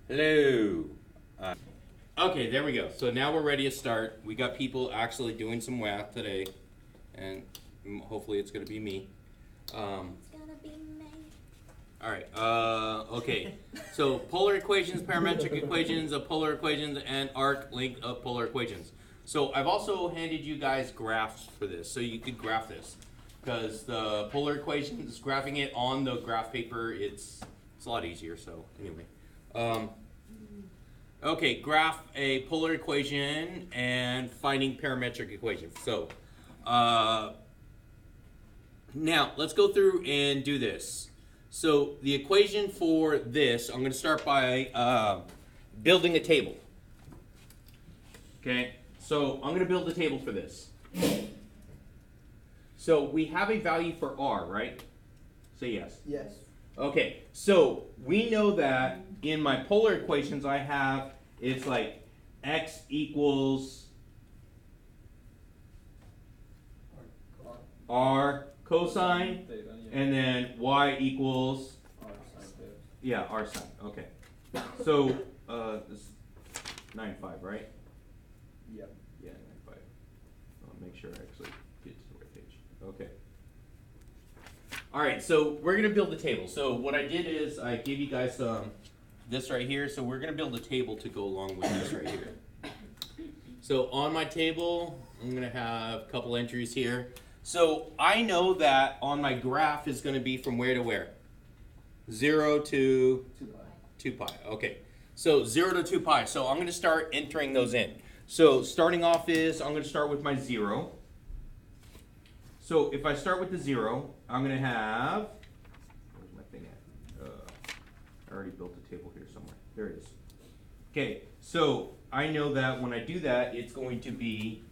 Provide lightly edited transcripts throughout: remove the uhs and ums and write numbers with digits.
Hello. Okay, there we go. So now we're ready to start. We got people actually doing some math today, and hopefully it's going to be me. It's gonna be me. All right. Okay. So polar equations, parametric equations of polar equations, and arc length of polar equations. So I've also handed you guys graphs for this, so you could graph this, because the polar equations, graphing it on the graph paper, it's a lot easier. So anyway, okay, graph a polar equation and finding parametric equations. So now let's go through and do this. So the equation for this, I'm going to start by building a table. Okay, so I'm going to build a table for this. So we have a value for r, right? Say yes. Yes. Okay, so we know that in my polar equations I have, it's like x equals r cosine, and then y equals r sine. Okay, so this is 9.5, right? Yep. Yeah, 9.5. I'll make sure I actually get to the right page. Okay. All right, so we're gonna build the table. So what I did is I gave you guys this right here. So we're gonna build a table to go along with this right here. So on my table, I'm gonna have a couple entries here. So I know that on my graph is gonna be from where to where? 0 to 2 pi. Okay, so 0 to 2 pi. So I'm gonna start entering those in. So starting off is, I'm gonna start with my 0. So if I start with the 0, I'm going to have, where's my thing at? I already built a table here somewhere. There it is. Okay, so I know that when I do that, it's going to be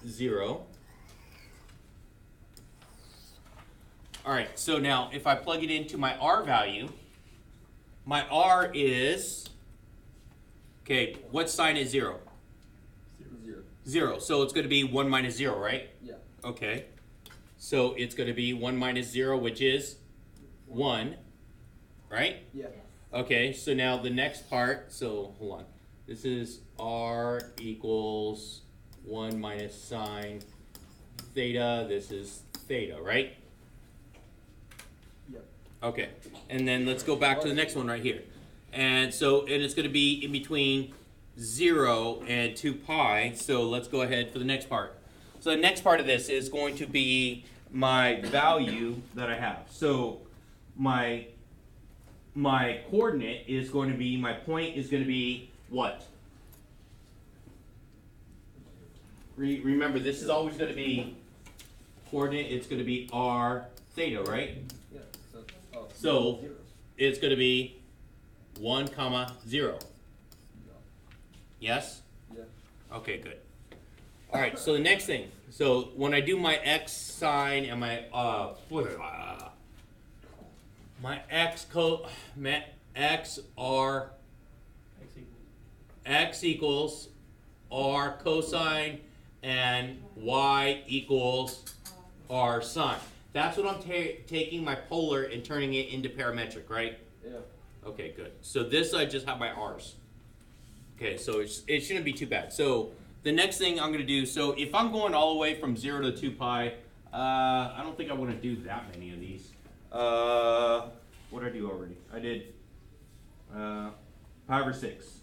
0. All right, so now if I plug it into my r value, my r is, okay, what sign is 0? 0. 0, so it's going to be 1 minus 0, right? Yeah. Okay, so it's going to be 1 minus 0, which is 1, right? Yeah. Okay, so now the next part, so hold on. This is r equals 1 minus sine theta. This is theta, right? Yep. Okay, and then let's go back to the next one right here. And so, and it's going to be in between 0 and 2 pi. So let's go ahead for the next part. So the next part of this is going to be my value that I have. So my coordinate is going to be, my point is going to be what? Remember, this is always going to be coordinate. It's going to be r theta, right? Yeah. So it's going to be 1 comma 0. Yes? Yeah. Okay, good. All right, so the next thing. So when I do my x sine and my x equals r cosine and y equals r sine. That's what I'm taking my polar and turning it into parametric, right? Yeah. Okay, good. So this I just have my r's. Okay, so it shouldn't be too bad. So the next thing I'm going to do, so if I'm going all the way from 0 to 2 pi, I don't think I want to do that many of these. What did I do already? I did pi over 6.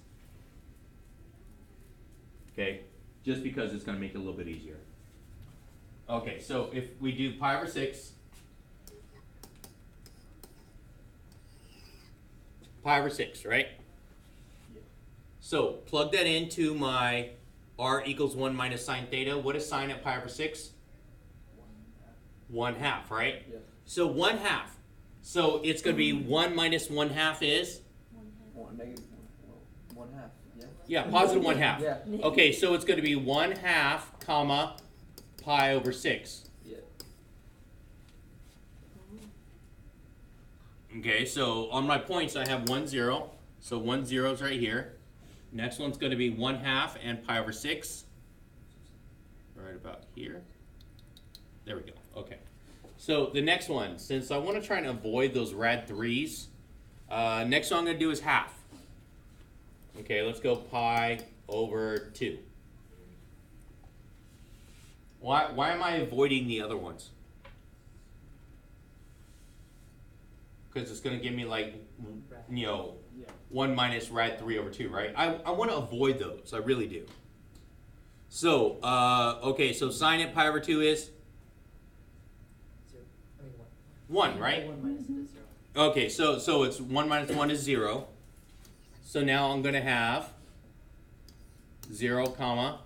Okay, just because it's going to make it a little bit easier. Okay, so if we do pi over 6, pi over 6, right? Yeah. So plug that into my r equals 1 minus sine theta. What is sine at pi over 6? 1 half, right? Yeah. So 1 half. So it's going to be 1 minus 1 half is? Negative 1 half. Yeah. Yeah, positive 1 half. Yeah. Okay, so it's going to be 1 half, comma, pi over 6. Yeah. Okay, so on my points I have 1, 0. So 1 0 is right here. Next one's going to be 1 half and pi over 6. Right about here. There we go. Okay. So the next one, since I want to try and avoid those rad 3s, Next one I'm going to do is half. Okay, let's go pi over 2. Why am I avoiding the other ones? Because it's going to give me like, you know, 1 minus rad 3 over 2, right? I want to avoid those. I really do. So, okay, so sine at pi over 2 is? 0. I mean 1, right? 1 minus it is 0. Okay, so it's 1 minus 1 is 0. So now I'm going to have 0 comma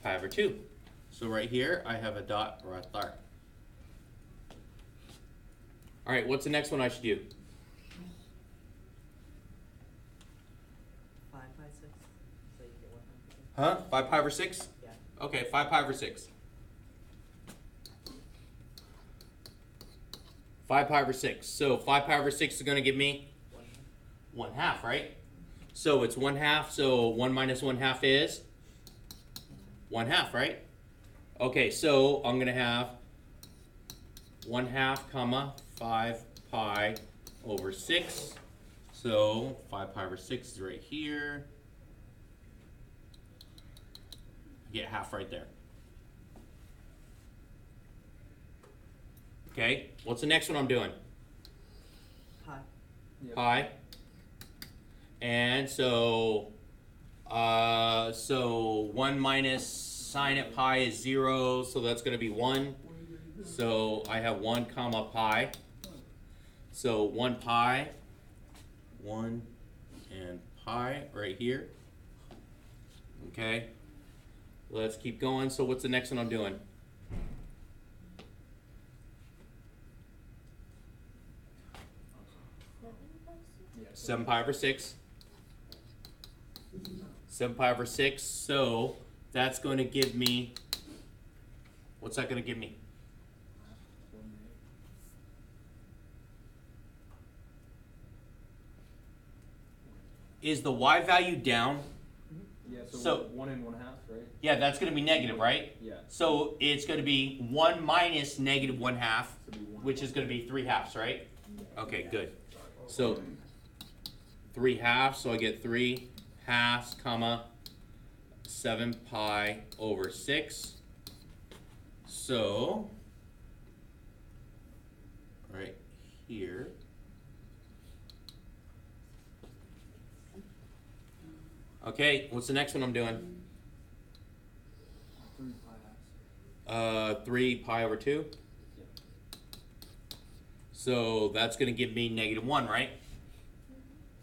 pi over 2. So right here, I have a dot right there. All right, what's the next one I should do? 5 pi 6. So you get 1 pi 6. Huh? 5 pi over 6? Yeah. Okay, 5 pi over 6. 5 pi over 6. So 5 pi over 6 is going to give me 1 half, right? So it's 1 half, so 1 minus 1 half is 1 half, right? Okay, so I'm going to have 1 half comma 5 pi over 6. So 5 pi over 6 is right here. I get half right there. Okay, what's the next one I'm doing? Pi. Yep. Pi. And so 1 minus sine at pi is 0, so that's going to be 1. So I have 1 comma pi. So 1 pi, 1 and pi right here. Okay, let's keep going. So what's the next one I'm doing? Yeah. 7 pi over 6. 7 pi over 6. So that's going to give me, what's that going to give me? Is the y value down? Yeah, So- 1 and 1 half, right? Yeah, that's going to be negative, right? Yeah. So it's going to be 1 minus negative 1 half, So it'd be 1. which is going to be 3 halves, right? Okay, good. Oh. So 3 halves, so I get 3 halves, comma, 7 pi over 6. So, right here. Okay, what's the next one I'm doing? 3 pi halves. 3 pi over 2. Yeah. So that's going to give me negative 1, right?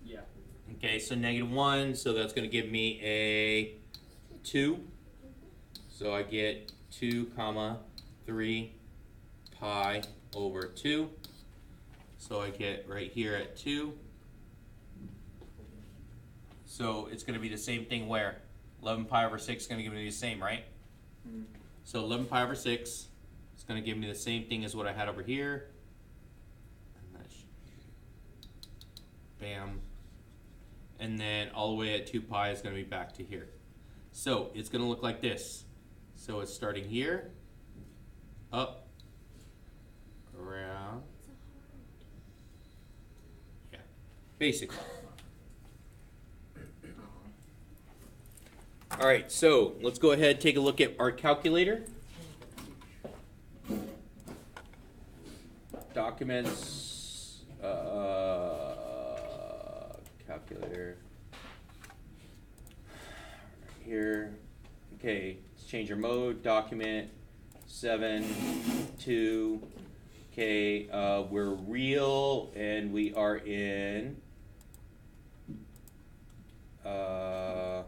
Yeah. Okay, so negative 1, so that's going to give me a 2. So I get 2 comma 3 pi over 2. So I get right here at 2. So it's going to be the same thing where 11 pi over 6 is going to give me the same, right? Mm-hmm. So 11 pi over 6 is going to give me the same thing as what I had over here. And that's, bam. And then all the way at 2 pi is going to be back to here. So it's going to look like this. So it's starting here, up, around, yeah, basically. All right, so let's go ahead and take a look at our calculator. Documents, calculator, right here. Okay, let's change our mode, document, 7, 2, okay, we're real and we are in, where's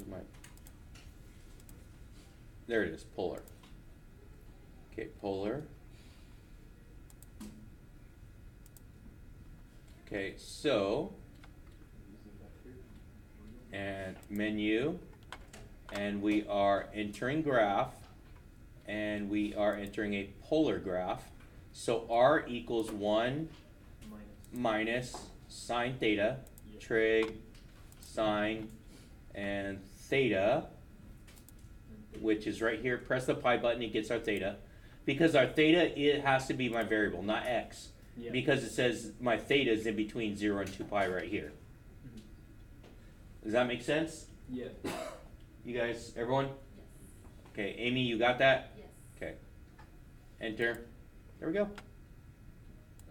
my, there it is, polar. Okay, polar. Okay, so, and menu, and we are entering graph, and we are entering a polar graph. So R equals 1 minus sine theta, trig, sine, and theta, which is right here. Press the pi button, it gets our theta. Because our theta, it has to be my variable, not x. Yeah. Because it says my theta is in between 0 and 2 pi right here. Mhm. Does that make sense? Yeah. You guys, everyone? Yes. Okay, Amy, you got that? Yes. Okay. Enter. There we go. It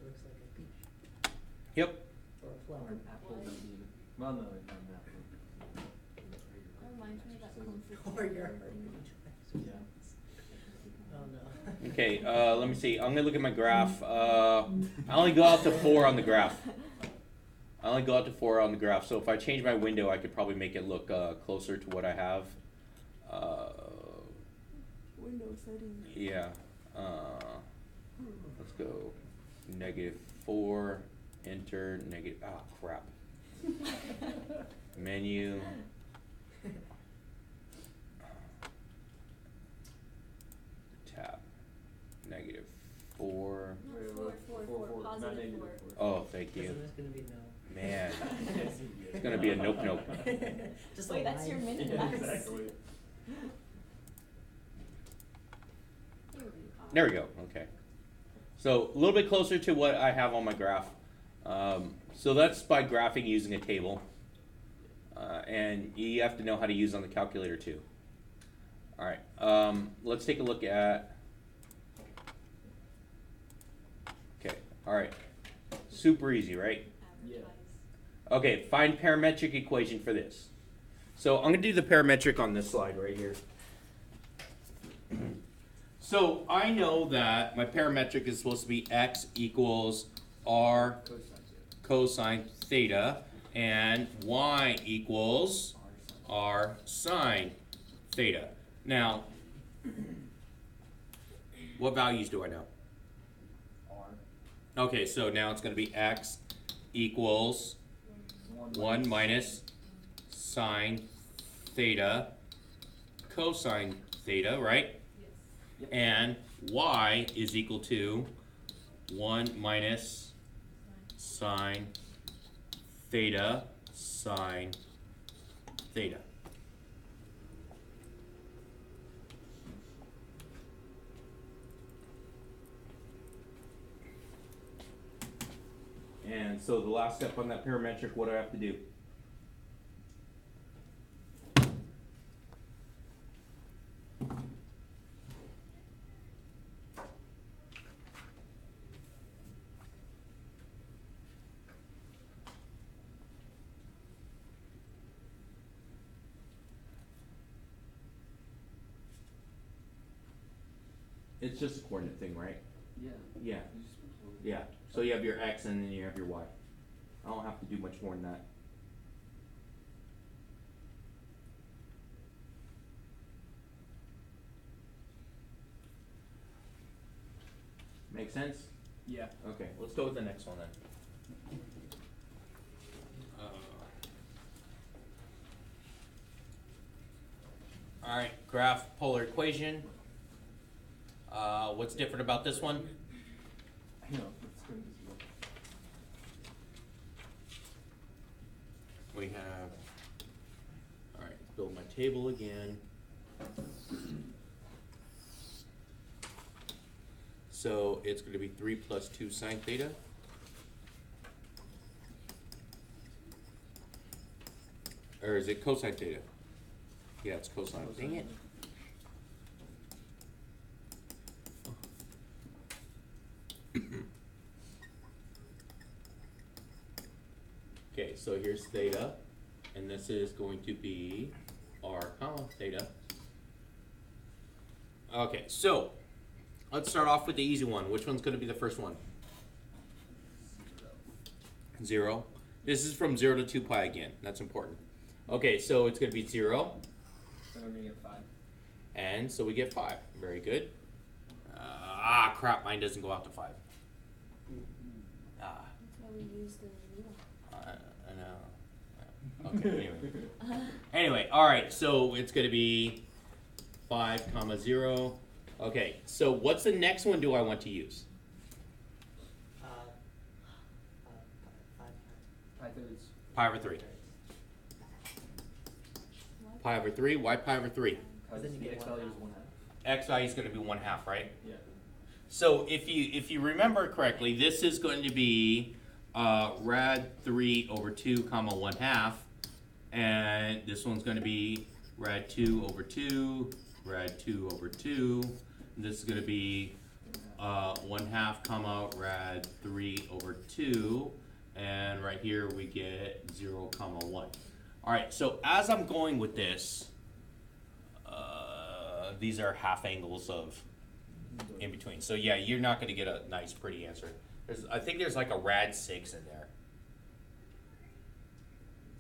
looks like a peach Yep. or a Or flower. an apple, maybe even. Well, no, not an apple. That reminds me of that Kung Fu Or your Panda heart. thing. Yeah. Oh no. Okay, let me see. I'm gonna look at my graph. I only go out to 4 on the graph. I only go out to 4 on the graph. So if I change my window, I could probably make it look closer to what I have. Window settings. Yeah. Let's go -4. Enter negative. Ah, crap. Menu. Tab. -4. Not four, not positive negative 4. Oh, thank you. Isn't this gonna be no? Man. It's gonna be a nope nope. Just Wait, a that's your line. mini Yeah, max. exactly. There we go. Okay. So a little bit closer to what I have on my graph. So that's by graphing using a table. And you have to know how to use on the calculator too. All right. Let's take a look at. Okay. All right. Super easy, right? Yeah. Okay. Find parametric equation for this. So I'm gonna do the parametric on this slide right here. So I know that my parametric is supposed to be x equals r cosine theta and y equals r sine theta. Now, what values do I know? R. Okay, so now it's going to be x equals 1 minus sine theta cosine theta, right? Yes. And y is equal to 1 minus sine theta sine theta. And so the last step on that parametric, what do I have to do? It's just a coordinate thing, right? Yeah. Yeah. You just put Yeah. So you have your x and then you have your y. I don't have to do much more than that. Make sense? Yeah. Okay, let's go with the next one then. All right, graph polar equation. What's different about this one? I know. It's good as well. We have, all right, build my table again. So it's going to be 3 plus 2 sine theta. Or is it cosine theta? Yeah, it's cosine. Dang it. Okay, so here's theta, and this is going to be r comma theta. Okay, so let's start off with the easy one. Which one's going to be the first one? 0. This is from 0 to 2 pi again. That's important. Okay, so it's going to be 0, Then we're gonna get 5. and so we get 5. Very good. Crap, mine doesn't go out to 5. That's why we use the needle. I know. Okay, anyway, all right, so it's going to be 5 comma 0. Okay, so what's the next one do I want to use? Five. 5/3. Pi over 3. Pi over 3. Why pi over 3? Because Then you the get x 1/2. value is 1/2. X value is going to be 1/2, right? Yeah. So if you remember correctly, this is going to be rad 3 over 2 comma 1/2, and this one's going to be rad 2 over 2, rad 2 over 2. And this is going to be 1/2 comma rad 3 over 2, and right here we get 0 comma 1. All right, so as I'm going with this, these are half angles of in between. So yeah, you're not going to get a nice, pretty answer. I think there's like a rad 6 in there.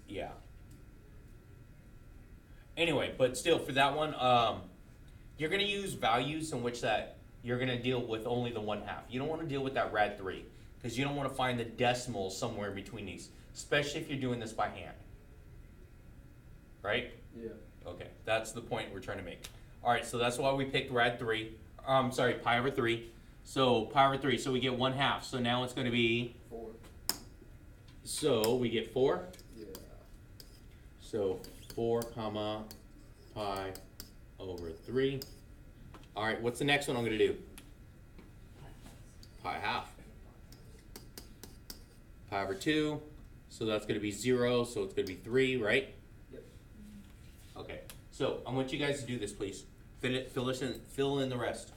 Yeah. Anyway, but still, for that one, you're going to use values in which that you're going to deal with only the 1/2. You don't want to deal with that rad 3 because you don't want to find the decimal somewhere in between these, especially if you're doing this by hand. Right? Yeah. Okay, that's the point we're trying to make. All right, so that's why we picked rad 3. Sorry, pi over 3. So pi over 3, so we get 1/2. So now it's going to be, 4. so we get 4. Yeah. So 4 comma pi over 3. All right, what's the next one I'm going to do? Pi half. Pi over 2. So that's going to be 0, so it's going to be 3, right? Yep. Okay, so I want you guys to do this, please. Fill in the rest.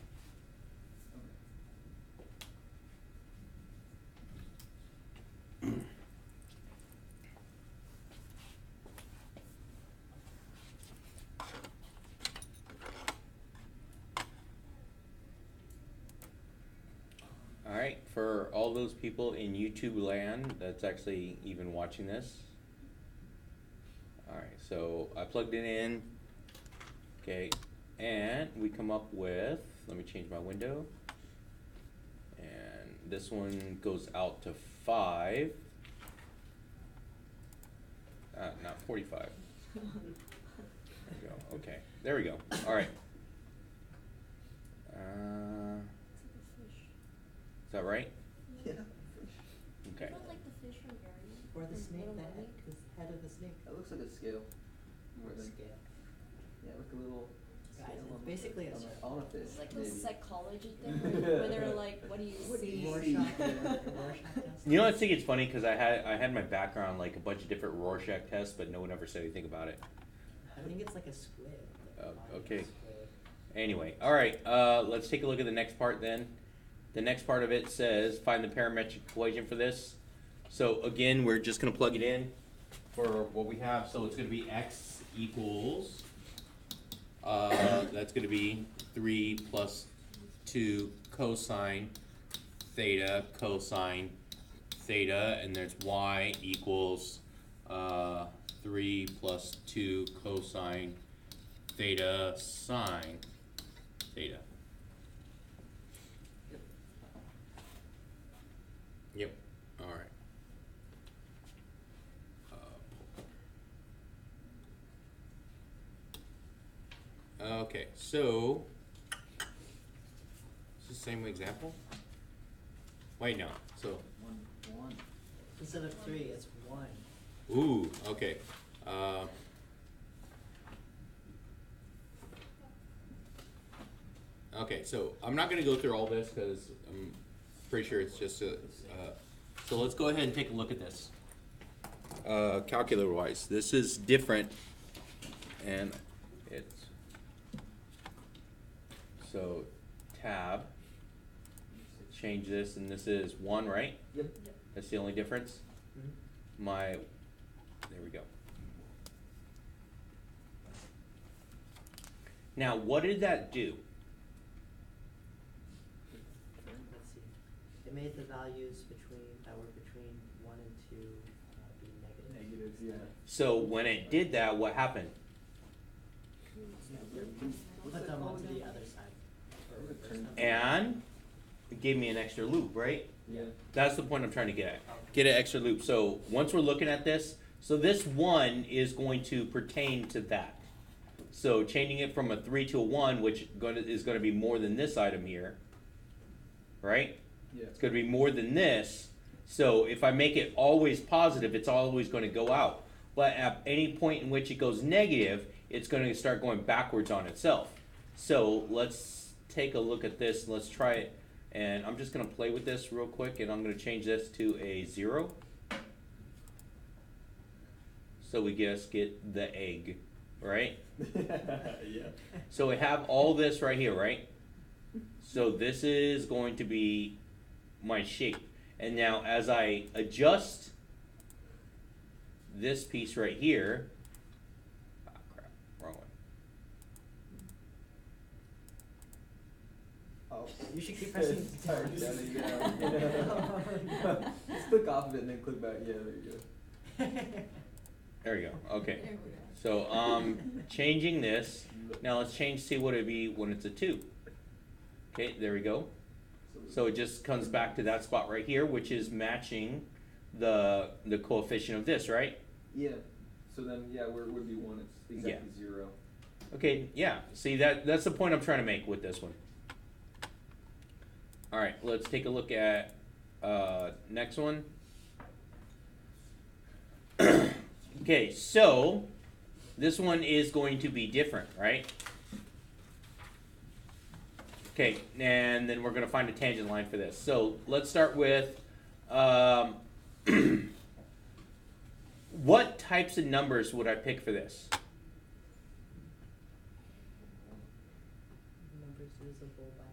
All right, for all those people in YouTube land that's actually even watching this. All right, so I plugged it in. Okay, and we come up with, let me change my window. And this one goes out to 5. Not 45. There we go. Okay, there we go. All right. Is that right? Yeah. Okay. What about like the fish from Guardian? Or the snake, Little the mermaid? head of the snake. That looks like a scale. Or the Like- scale. Yeah, like a little Guys, scale it's on- basically a on a fish. It's like maybe. those psychology thing where they're like, what do you see? Rorschach, Rorschach test. You know, I think it's funny because I had my background like a bunch of different Rorschach tests, but no one ever said anything about it. I think it's like a squid. like a body of a Okay. squid. Anyway, all right. Let's take a look at the next part then. The next part of it says find the parametric equation for this. So again, we're just going to plug it in for what we have. So it's going to be x equals. That's going to be 3 plus 2 cosine theta cosine theta, and there's y equals 3 plus 2 cosine theta sine theta. Yep. All right. Okay, so is this the same example? Wait, no. So, 1. Instead of 3, it's 1. ooh, okay. Okay, so I'm not going to go through all this because I'm pretty sure it's just a. So let's go ahead and take a look at this. Calculator-wise, this is different, and it's so tab. Change this, and this is 1, right? Yep. That's the only difference. Mhm. There we go. Now, what did that do? Let's see. It made the values that were between 1 and 2 be negative. Negative, yeah. So when it did that, what happened? Put them onto the other side. Or reverse them. And it gave me an extra loop, right? Yeah. That's the point I'm trying to get at. Get an extra loop. So once we're looking at this, so this 1 is going to pertain to that. So changing it from a 3 to a 1, which is going to be more than this item here, right? Yeah. It's going to be more than this. So if I make it always positive, it's always going to go out. But at any point in which it goes negative, it's going to start going backwards on itself. So let's take a look at this. Let's try it. And I'm just gonna play with this real quick, and I'm gonna change this to a 0. So we just get the egg, right? Yeah. So we have all this right here, right? So this is going to be my shape. And now as I adjust this piece right here, crap, wrong one. Oh. You should keep pressing it down. There you go. Just click off of it and then click back. Yeah, there you go. There we go, okay. There we go. So changing this, now let's see what it'd be when it's a 2. Okay, there we go. So it just comes back to that spot right here, which is matching the coefficient of this, right? Yeah. So then, yeah, where it would be 1, it's exactly 0. Okay, yeah. See, that's the point I'm trying to make with this one. All right, let's take a look at next one. Okay, so this one is going to be different, right? Okay, and then we're going to find a tangent line for this. So let's start with what types of numbers would I pick for this? Numbers divisible by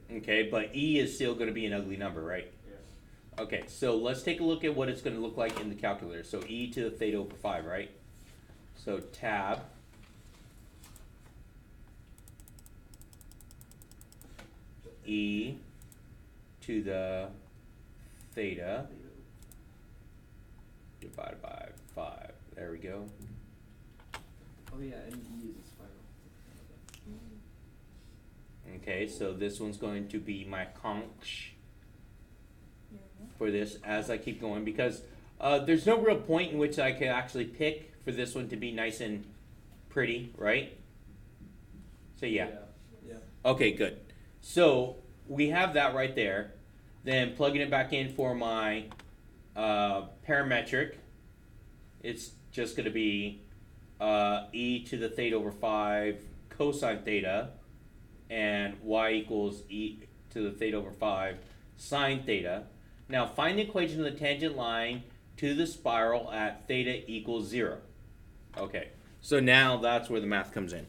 5. Okay, but E is still going to be an ugly number, right? Yeah. Okay, so let's take a look at what it's going to look like in the calculator. So E to the theta over 5, right? So tab E to the theta divided by 5. There we go. Oh yeah, and E is a spiral. Okay, so this one's going to be my conch Here we go. for this as I keep going, because there's no real point in which I could actually pick for this one to be nice and pretty, right? So yeah. Yeah. Okay, good. So we have that right there. Then plugging it back in for my parametric, it's just going to be e to the theta over 5 cosine theta, and y equals e to the theta over 5 sine theta. Now find the equation of the tangent line to the spiral at theta equals 0. Okay, so now that's where the math comes in.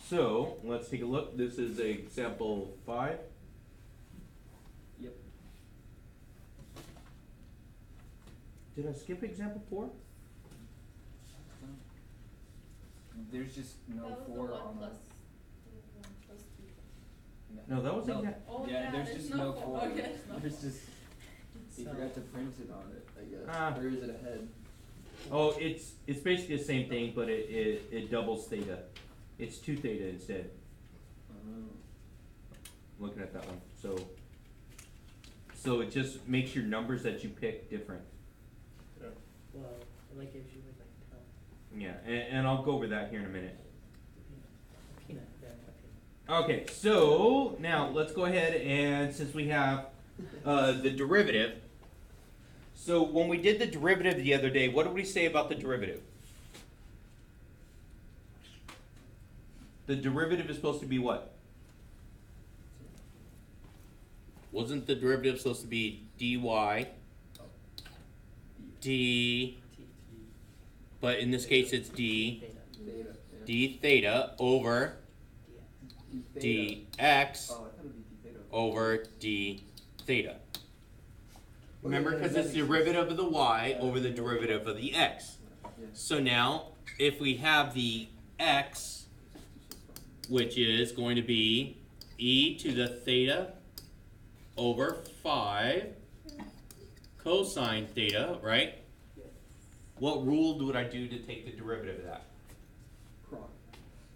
So let's take a look. This is example 5. Yep. Did I skip example 4? There's just no That was the 4 one on plus, the. the one plus two. No, that was No. exact. Oh, Yeah, yeah, there's there's just no no four. 4. Okay, there's no There's four. just. He So- forgot to print it on it, I guess. Ah. Or is it ahead? Oh, it's basically the same thing, but it doubles theta. It's 2 theta instead. Oh. Looking at that one, so it just makes your numbers that you pick different. Well, it like gives you like Yeah, and I'll go over that here in a minute. a peanut. Yeah, a peanut. Okay, so now let's go ahead, and since we have the derivative, so when we did the derivative the other day, what did we say about the derivative? The derivative is supposed to be what? Wasn't the derivative supposed to be dy d, but in this case it's d Theta. Theta. Yeah. d theta over dx. dx Oh, I thought it would be d theta. over d theta. Remember, Okay, because that it's the makes derivative of the y over the derivative of the x. Yeah. So now, if we have the x, which is going to be e to the theta over 5 cosine theta, right? What rule would I do to take the derivative of that? Product.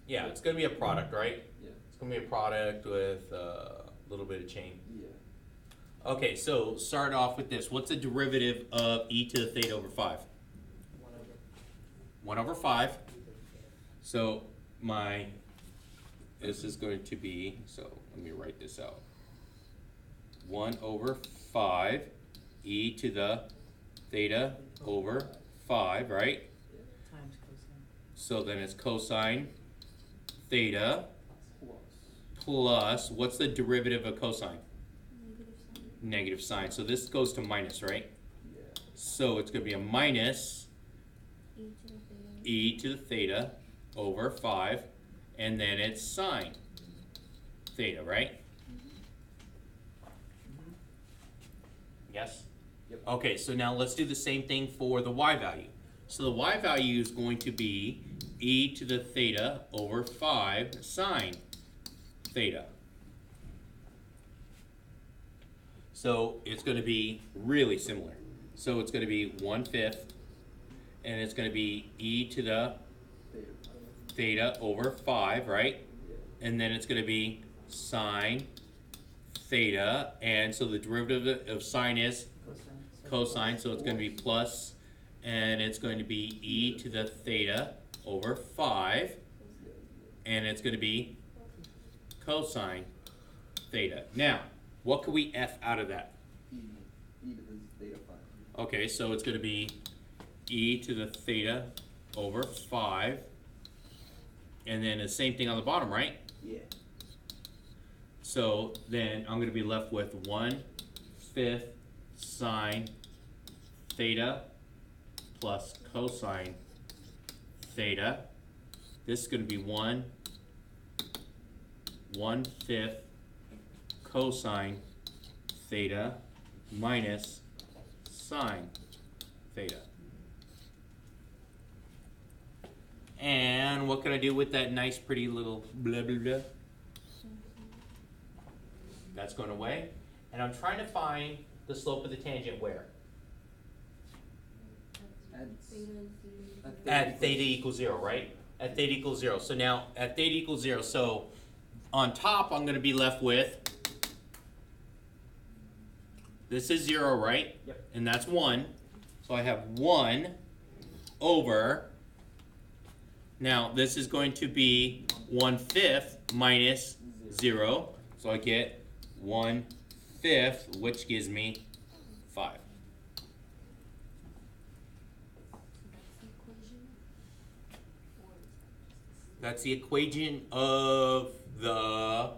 Yeah, it's going to be a product, right? Yeah. It's going to be a product with a little bit of chain. Yeah. Okay, so start off with this. What's the derivative of e to the theta over 5? 1 over 1 over 5. e to the theta. So this is going to be, so let me write this out. 1 over 5 e to the theta over 5, right? Times cosine. So then it's cosine theta Plus. plus, what's the derivative of cosine? Negative sign. Negative sign. So this goes to minus, right? Yeah. So it's going to be a minus E to the theta. e to the theta over 5, and then it's sine theta, right? Yes? Yep. Okay, so now let's do the same thing for the y value. So the y value is going to be e to the theta over 5 sine theta. So it's going to be really similar. So it's going to be 1/5, and it's going to be e to the theta over 5, right? And then it's going to be sine theta, and so the derivative of sine is cosine, so it's going to be plus, and it's going to be e to the theta over 5, and it's going to be cosine theta. Now, what can we f out of that? E to the theta 5. Okay, so it's going to be e to the theta over 5, and then the same thing on the bottom, right? Yeah. So then I'm going to be left with 1/5 sine theta plus cosine theta. This is going to be 1/5 cosine theta minus sine theta. And what can I do with that nice pretty little blah blah blah? That's going away. And I'm trying to find the slope of the tangent where? At theta equals 0, right? At theta equals 0. So now at theta equals 0, so on top I'm going to be left with, this is 0, right? Yep. And that's 1. So I have 1 over, now this is going to be 1/5 minus 0. So I get 1/5, which gives me 5. That's the equation of the,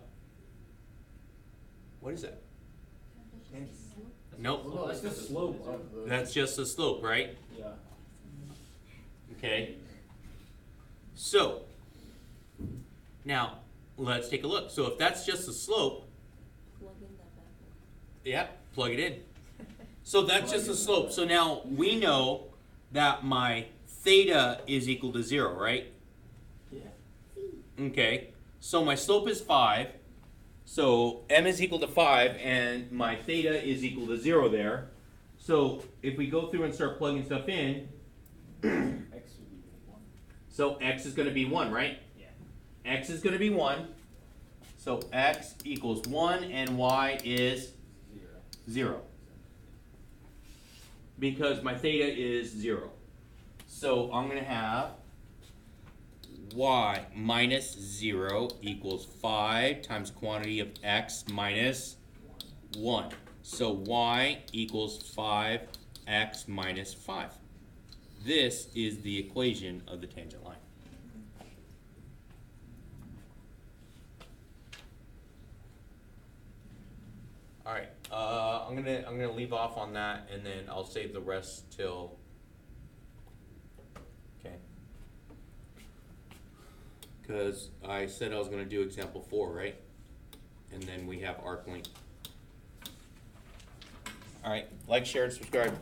what is that? Nope. Well, that's the slope of the. That's just the slope, right? Yeah. Okay. So, now, let's take a look. So if that's just the slope, Plug in that bad boy. yeah, plug it in. So that's just the slope. So now we know that my theta is equal to 0, right? Yeah. Okay. So my slope is 5. So m is equal to 5, and my theta is equal to 0 there. So if we go through and start plugging stuff in, X would be 1. so x is going to be 1, right? Yeah. X is going to be 1. So x equals 1, and y is 0. Because my theta is 0. So I'm going to have y minus 0 equals 5 times quantity of x minus 1. So y equals 5x minus 5. This is the equation of the tangent line. All right, I'm gonna leave off on that, and then I'll save the rest till. Okay. Because I said I was gonna do example 4, right? And then we have arc length. All right, like, share, and subscribe.